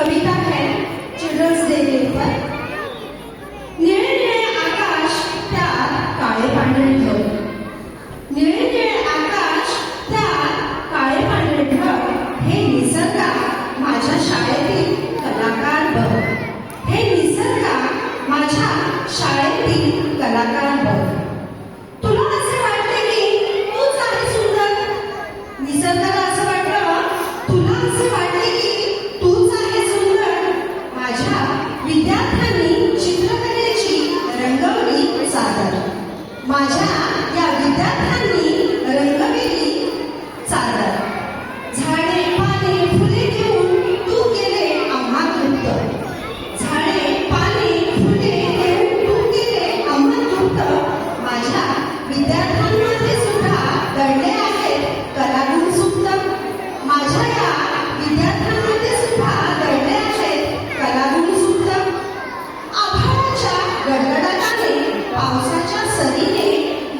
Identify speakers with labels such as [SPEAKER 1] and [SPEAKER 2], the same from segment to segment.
[SPEAKER 1] कविता है children's day के ऊपर। निळे निळे आकाश त्यात काळे पांढरे ढग, निळे निळे आकाश त्यात काळे पांढरे ढग, हे निसर्गा माझ्या शाळेतील कलाकार बघ, हे निसर्गा माझ्या शाळेतील कलाकार बघ। तुला असे वाटते की तूच आहे सुंदर, निसर्गाला असं वाटलं, तुला असे वाटते की तूच आहे सुंदर। माझ्या विद्यार्थ्यांनी चित्रकलेची रंगवली चादर, माझ्या या विद्यार्थ्यांनी रंगवली चादर। झाडे पाने फुले घेऊन तू गेले आम्हा तृप्त, झाडे पाने फुले घेऊन तू गेले आम्हा तृप्त। माझ्या विद्यार्थ्यांमध्ये सुद्धा दडले आहेत कलागुण सुप्त, माझ्या या विद्यार्थ्यांमध्ये सुद्धा दडले आहेत कलागुण सुप्त। आभाळाच्या गडगडाटाने पावसाच्या सरीने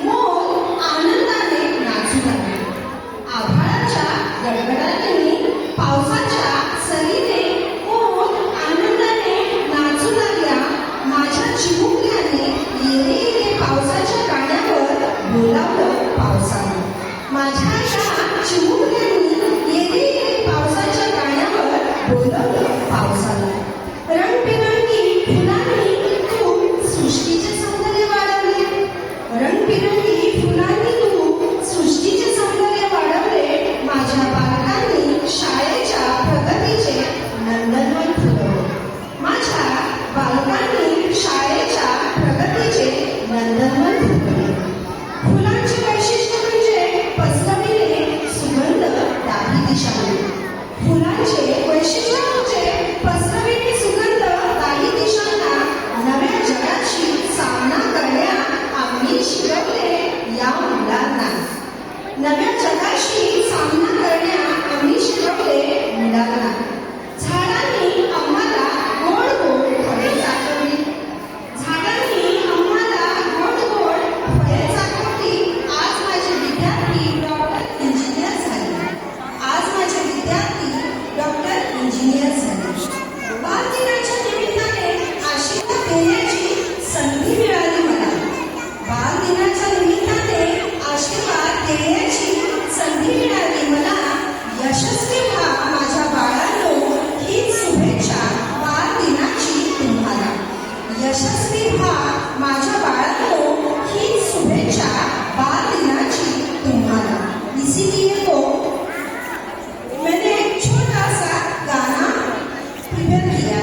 [SPEAKER 1] मोर आनंदाने नाचू लागले, आभाळाच्या गडगडाटाने पावसाच्या सरीने मोर आनंदाने नाचू लागल्या। माझ्या चिमुकल्याने येणे येणे पावसाच्या गाण्यावर बोलावलं पावसाने, माझ्या या चिमुकल्याने येणे येणे पावसाच्या गाण्यावर बोलावलं पावसाने। रंगबिरंगी फुलांनी तू सृष्टीचे सौंदर्य वाढवले, रंगबिरंगी फुलांनी तू सृष्टीचे सौंदर्य वाढवले। माझ्या बालकांनी शाळेच्या प्रगतीचे नंदनवन फुलवले, माझ्या बालकांनी शाळेच्या प्रगतीचे नंदनवन फुलवले। फुलांचे वैशिष्ट्य म्हणजे पसरविले सुगंध दाही दिशांनी, फुलांचे वैशिष्ट्य म्हणजे पसरविले सुगंध दाही दिशांना। नव्या जगाशी सामना करण्या आम्ही शिकवले या मुलांना, नव्या जगाशी सामना करण्या आम्ही शिकवले मुलांना। झाडांनी आम्हाला गोड गोड फळे चाखवली, झाडांनी आम्हाला गोड गोड फळे चाखवली। आज माझे विद्यार्थी डॉक्टर इंजिनियर झाले, आज माझे विद्यार्थी डॉक्टर इंजिनियर झाले। बालदिनाच्या निमित्ताने आशीर्वाद देण्याची संधी मिळाली मला, बालदिनाच्या निमित्ताने आशीर्वाद देण्याची संधी मिळाली मला। यशस्वी व्हा माझ्या बाळांनो, हीच शुभेच्छा बालदिनाची तुम्हाला, यशस्वी व्हा माझ्या बाळांनो, हीच शुभेच्छा बालदिनाची तुम्हाला। इसीलिए तो मैंने एक छोटा सा गाना प्रिपेयर किया